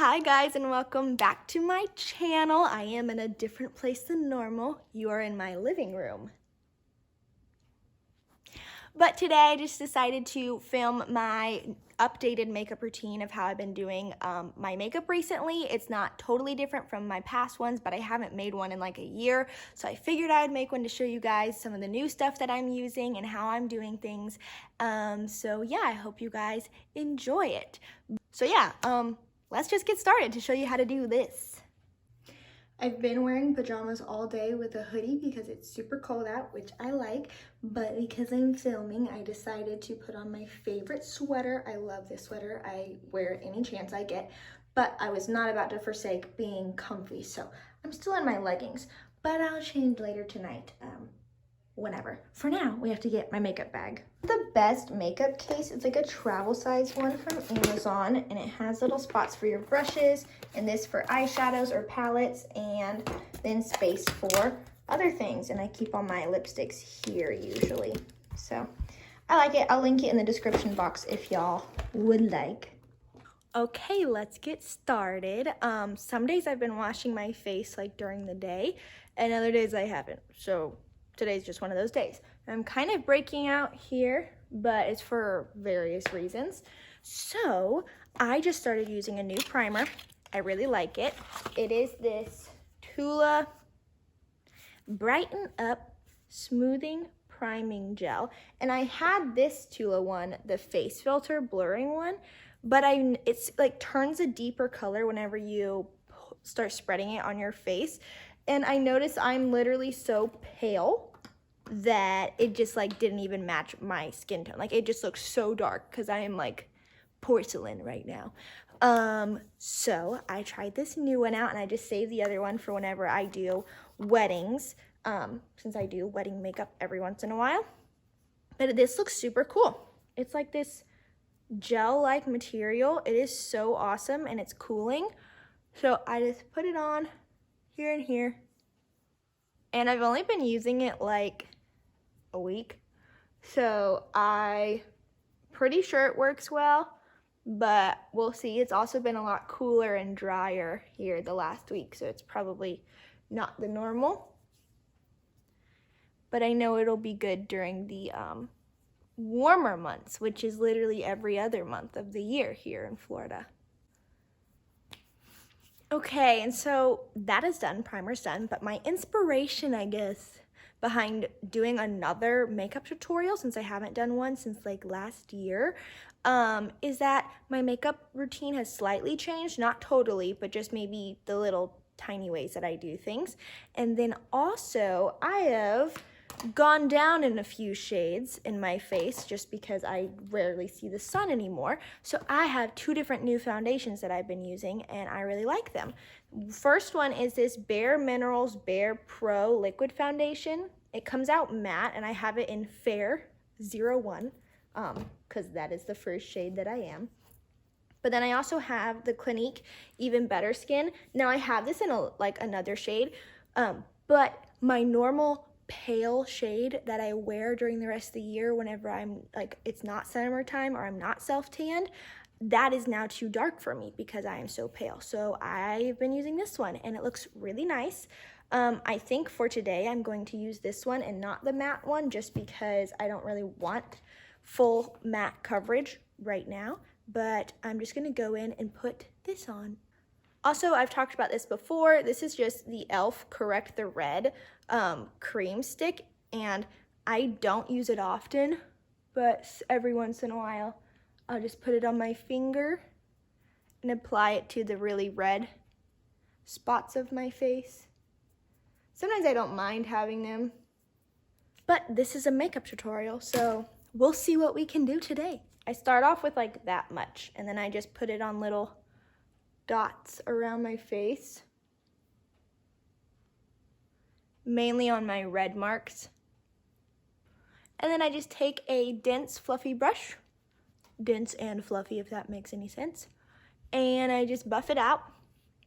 Hi guys, and welcome back to my channel. I am in a different place than normal. You are in my living room. But today I just decided to film my updated makeup routine of how I've been doing my makeup recently. It's not totally different from my past ones, but I haven't made one in like a year. So I figured I would make one to show you guys some of the new stuff that I'm using and how I'm doing things. So yeah, I hope you guys enjoy it. So yeah, let's just get started to show you how to do this. I've been wearing pajamas all day with a hoodie because it's super cold out, which I like, but because I'm filming, I decided to put on my favorite sweater. I love this sweater. I wear it any chance I get, but I was not about to forsake being comfy, so I'm still in my leggings, but I'll change later tonight. Whenever. For now, we have to get my makeup bag. The best makeup case, it's like a travel size one from Amazon, and it has little spots for your brushes, and this for eyeshadows or palettes, and then space for other things. And I keep all my lipsticks here usually. So I like it. I'll link it in the description box if y'all would like. Okay, let's get started. Some days I've been washing my face like during the day, and other days I haven't. So today's just one of those days. I'm kind of breaking out here, but it's for various reasons. So I just started using a new primer. I really like it. It is this Tula Brighten Up Smoothing Priming Gel. And I had this Tula one, the face filter blurring one, but it's like turns a deeper color whenever you start spreading it on your face. And I noticed I'm literally so pale that it just like didn't even match my skin tone. Like it just looks so dark because I am like porcelain right now. So I tried this new one out, and I just saved the other one for whenever I do weddings, since I do wedding makeup every once in a while. But this looks super cool. It's like this gel-like material. It is so awesome, and it's cooling. So I just put it on here and here, and I've only been using it like a week, so I'm pretty sure it works well, but we'll see. It's also been a lot cooler and drier here the last week, so it's probably not the normal, but I know it'll be good during the warmer months, which is literally every other month of the year here in Florida. Okay, and so that is done, primer's done, but my inspiration, I guess, behind doing another makeup tutorial, since I haven't done one since like last year, is that my makeup routine has slightly changed, not totally, but just maybe the little tiny ways that I do things. And then also, I have gone down in a few shades in my face just because I rarely see the sun anymore. So I have two different new foundations that I've been using, and I really like them. First one is this Bare Minerals Bare Pro Liquid Foundation. It comes out matte, and I have it in Fair 01, because that is the first shade that I am. But then I also have the Clinique Even Better Skin. Now I have this in another shade, but my normal pale shade that I wear during the rest of the year whenever I'm like, it's not summertime or I'm not self-tanned, that is now too dark for me because I am so pale. So I've been using this one, and it looks really nice. I think for today I'm going to use this one and not the matte one, just because I don't really want full matte coverage right now, but I'm just gonna go in and put this on. Also, I've talked about this before. This is just the e.l.f. Correct the Red cream stick, and I don't use it often, but every once in a while I'll just put it on my finger and apply it to the really red spots of my face. Sometimes I don't mind having them, but this is a makeup tutorial, so we'll see what we can do today. I start off with like that much, and then I just put it on little dots around my face, mainly on my red marks. And then I just take a dense fluffy brush, dense and fluffy if that makes any sense, and I just buff it out.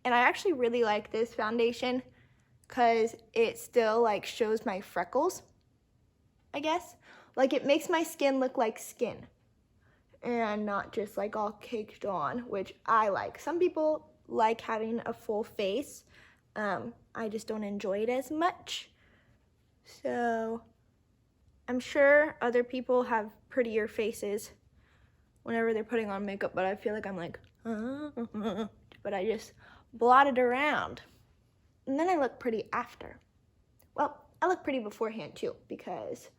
And I actually really like this foundation because it still like shows my freckles, I guess. Like it makes my skin look like skin and not just like all caked on, which I like. Some people like having a full face. I just don't enjoy it as much. So I'm sure other people have prettier faces whenever they're putting on makeup, but I feel like I'm like, but I just blot it around. And then I look pretty after. Well, I look pretty beforehand too, because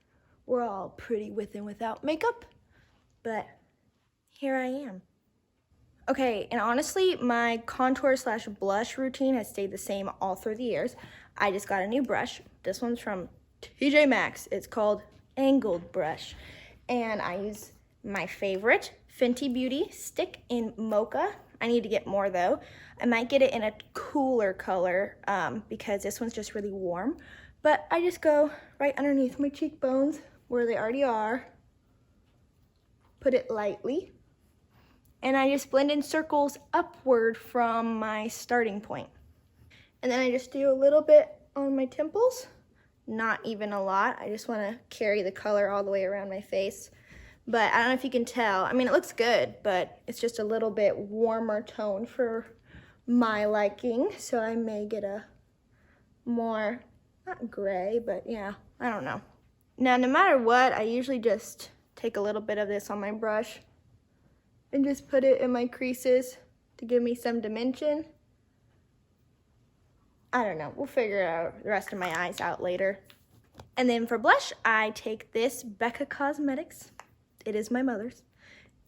we're all pretty with and without makeup, but here I am. Okay, and honestly, my contour slash blush routine has stayed the same all through the years. I just got a new brush. This one's from TJ Maxx. It's called Angled Brush. And I use my favorite Fenty Beauty stick in Mocha. I need to get more though. I might get it in a cooler color because this one's just really warm. But I just go right underneath my cheekbones where they already are. Put it lightly. And I just blend in circles upward from my starting point. And then I just do a little bit on my temples. Not even a lot. I just want to carry the color all the way around my face. But I don't know if you can tell. I mean, it looks good, but it's just a little bit warmer tone for my liking. So I may get a more, not gray, but yeah, I don't know. Now, no matter what, I usually just take a little bit of this on my brush and just put it in my creases to give me some dimension. I don't know, we'll figure out the rest of my eyes out later. And then for blush, I take this Becca Cosmetics. It is my mother's.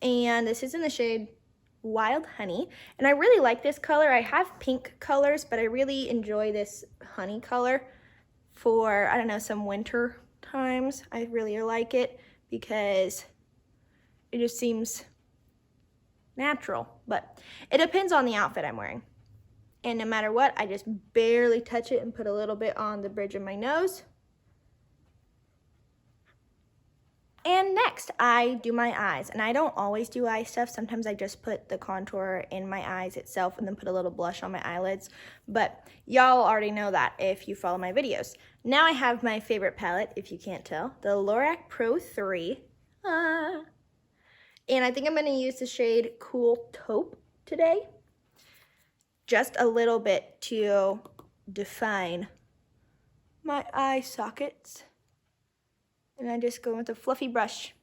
And this is in the shade Wild Honey. And I really like this color. I have pink colors, but I really enjoy this honey color for, I don't know, some winter times. I really like it because it just seems natural, but it depends on the outfit I'm wearing. And no matter what, I just barely touch it and put a little bit on the bridge of my nose. And next, I do my eyes. And I don't always do eye stuff. Sometimes I just put the contour in my eyes itself and then put a little blush on my eyelids. But y'all already know that if you follow my videos. Now I have my favorite palette, if you can't tell, the LORAC Pro 3. And I think I'm gonna use the shade Cool Taupe today. Just a little bit to define my eye sockets. And I just go with a fluffy brush.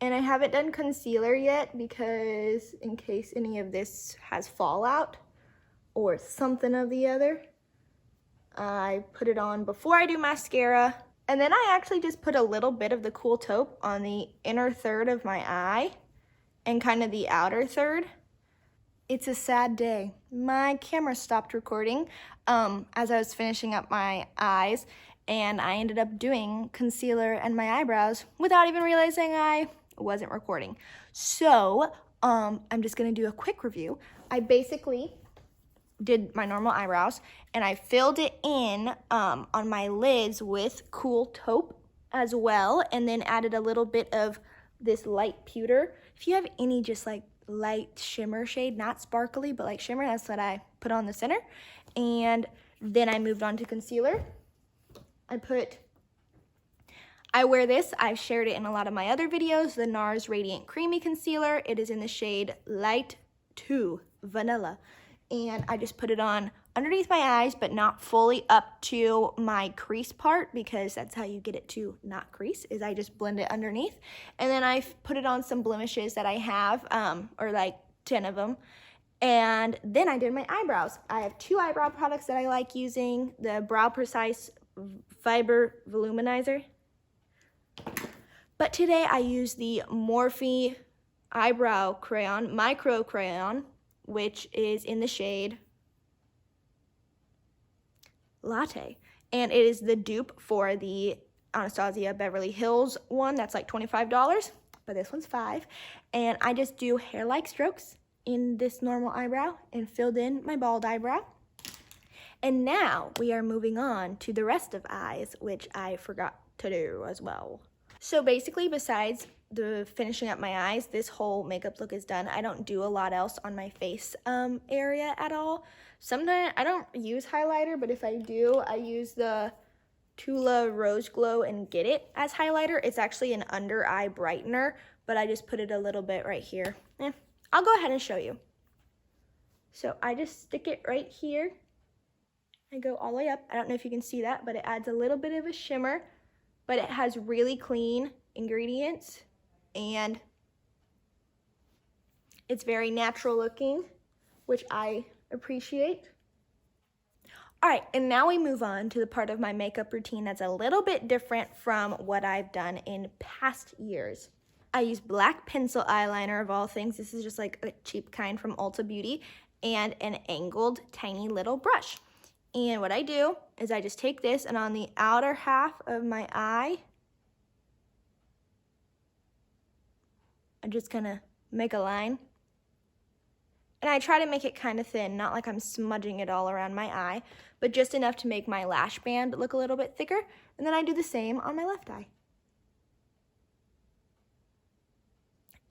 And I haven't done concealer yet because in case any of this has fallout or something of the other, I put it on before I do mascara. And then I actually just put a little bit of the Cool Taupe on the inner third of my eye and kind of the outer third. It's a sad day. My camera stopped recording as I was finishing up my eyes, and I ended up doing concealer and my eyebrows without even realizing I wasn't recording. So I'm just gonna do a quick review. I basically did my normal eyebrows and I filled it in on my lids with Cool Taupe as well, and then added a little bit of this light pewter. If you have any just like light shimmer shade, not sparkly but like shimmer, that's what I put on the center. And then I moved on to concealer. I wear this, I've shared it in a lot of my other videos, the NARS Radiant Creamy Concealer. It is in the shade Light 2 Vanilla. And I just put it on underneath my eyes, but not fully up to my crease part, because that's how you get it to not crease, is I just blend it underneath. And then I put it on some blemishes that I have, or like 10 of them. And then I did my eyebrows. I have 2 eyebrow products that I like using, the Brow Precise Fiber Voluminizer. But today I use the Morphe Eyebrow Crayon, Micro Crayon, which is in the shade Latte. And it is the dupe for the Anastasia Beverly Hills one that's like $25, but this one's $5. And I just do hair-like strokes in this normal eyebrow and filled in my bald eyebrow. And now we are moving on to the rest of eyes, which I forgot to do as well. So basically, besides the finishing up my eyes, this whole makeup look is done. I don't do a lot else on my face area at all. Sometimes I don't use highlighter, but if I do, I use the Tula Rose Glow and Get It as highlighter. It's actually an under eye brightener, but I just put it a little bit right here. I'll go ahead and show you. So I just stick it right here. I go all the way up. I don't know if you can see that, but it adds a little bit of a shimmer, but it has really clean ingredients and it's very natural looking, which I appreciate. All right, and now we move on to the part of my makeup routine that's a little bit different from what I've done in past years. I use black pencil eyeliner of all things. This is just like a cheap kind from Ulta Beauty, and an angled tiny little brush. And what I do is I just take this, and on the outer half of my eye, I'm just gonna make a line. And I try to make it kind of thin, not like I'm smudging it all around my eye, but just enough to make my lash band look a little bit thicker. And then I do the same on my left eye.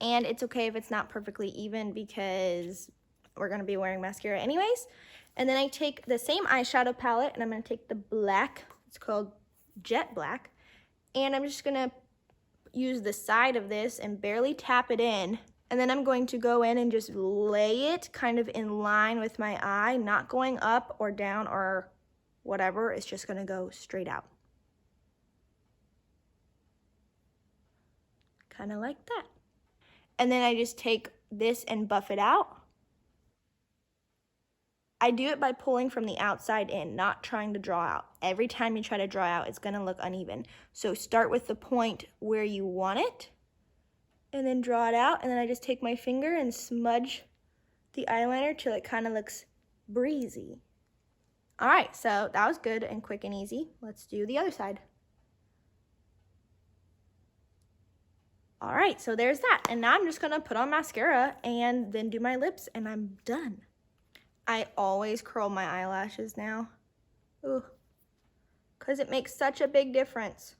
And it's okay if it's not perfectly even because we're gonna be wearing mascara anyways. And then I take the same eyeshadow palette and I'm gonna take the black, it's called Jet Black, and I'm just gonna use the side of this and barely tap it in. And then I'm going to go in and just lay it kind of in line with my eye, not going up or down or whatever. It's just gonna go straight out. Kind of like that. And then I just take this and buff it out. I do it by pulling from the outside in, not trying to draw out. Every time you try to draw out, it's gonna look uneven. So start with the point where you want it, and then draw it out, and then I just take my finger and smudge the eyeliner till it kind of looks breezy. All right, so that was good and quick and easy. Let's do the other side. All right, so there's that. And now I'm just gonna put on mascara and then do my lips and I'm done. I always curl my eyelashes now. Ooh, because it makes such a big difference,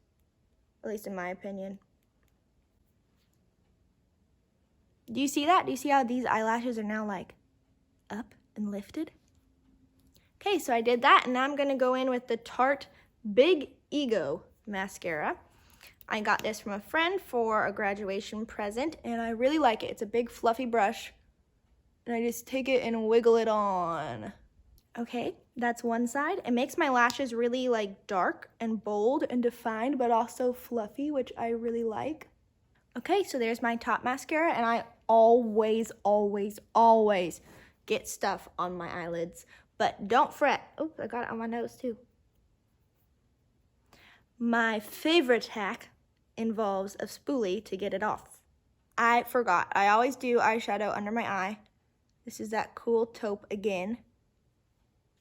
at least in my opinion. Do you see that? Do you see how these eyelashes are now like up and lifted? Okay, so I did that, and now I'm gonna go in with the Tarte Big Ego mascara. I got this from a friend for a graduation present, and I really like it. It's a big fluffy brush, and I just take it and wiggle it on. Okay, that's one side. It makes my lashes really like dark and bold and defined, but also fluffy, which I really like. Okay, so there's my top mascara, and I always get stuff on my eyelids, but don't fret. Oh, I got it on my nose too. My favorite hack involves a spoolie to get it off. I forgot. I always do eyeshadow under my eye. This is that cool taupe again.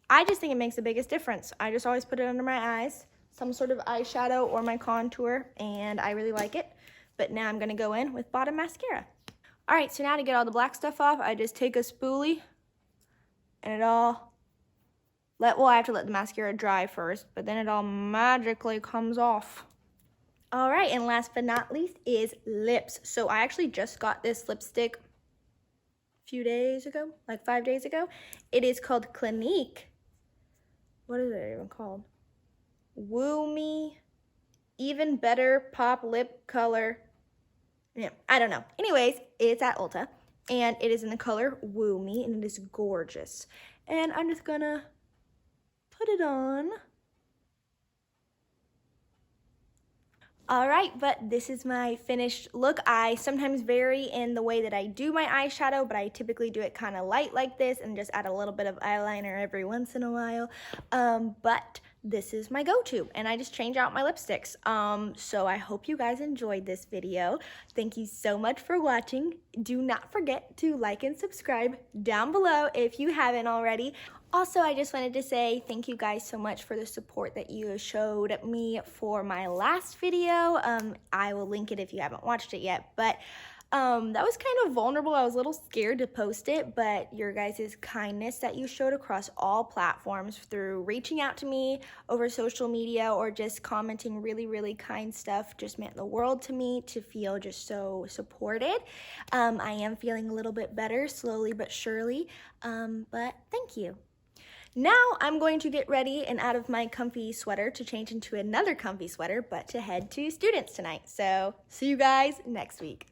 I just think it makes the biggest difference. I just always put it under my eyes, some sort of eyeshadow or my contour, and I really like it. But now I'm gonna go in with bottom mascara. All right, so now to get all the black stuff off, I just take a spoolie and well, I have to let the mascara dry first, but then it all magically comes off. All right, and last but not least is lips. So I actually just got this lipstick a few days ago, like 5 days ago. It is called Clinique. What is it even called? Woo Me Even Better Pop Lip Color. Yeah, I don't know. Anyways, it's at Ulta, and it is in the color Woo Me, and it is gorgeous. And I'm just gonna put it on. All right, but this is my finished look. I sometimes vary in the way that I do my eyeshadow, but I typically do it kind of light like this and just add a little bit of eyeliner every once in a while. But this is my go-to, and I just change out my lipsticks. So I hope you guys enjoyed this video. Thank you so much for watching. Do not forget to like and subscribe down below if you haven't already. Also, I just wanted to say thank you guys so much for the support that you showed me for my last video. I will link it if you haven't watched it yet, but that was kind of vulnerable. I was a little scared to post it, but your guys' kindness that you showed across all platforms through reaching out to me over social media or just commenting really kind stuff just meant the world to me to feel just so supported. I am feeling a little bit better, slowly but surely, but thank you. Now I'm going to get ready and out of my comfy sweater to change into another comfy sweater, but to head to students tonight. So see you guys next week.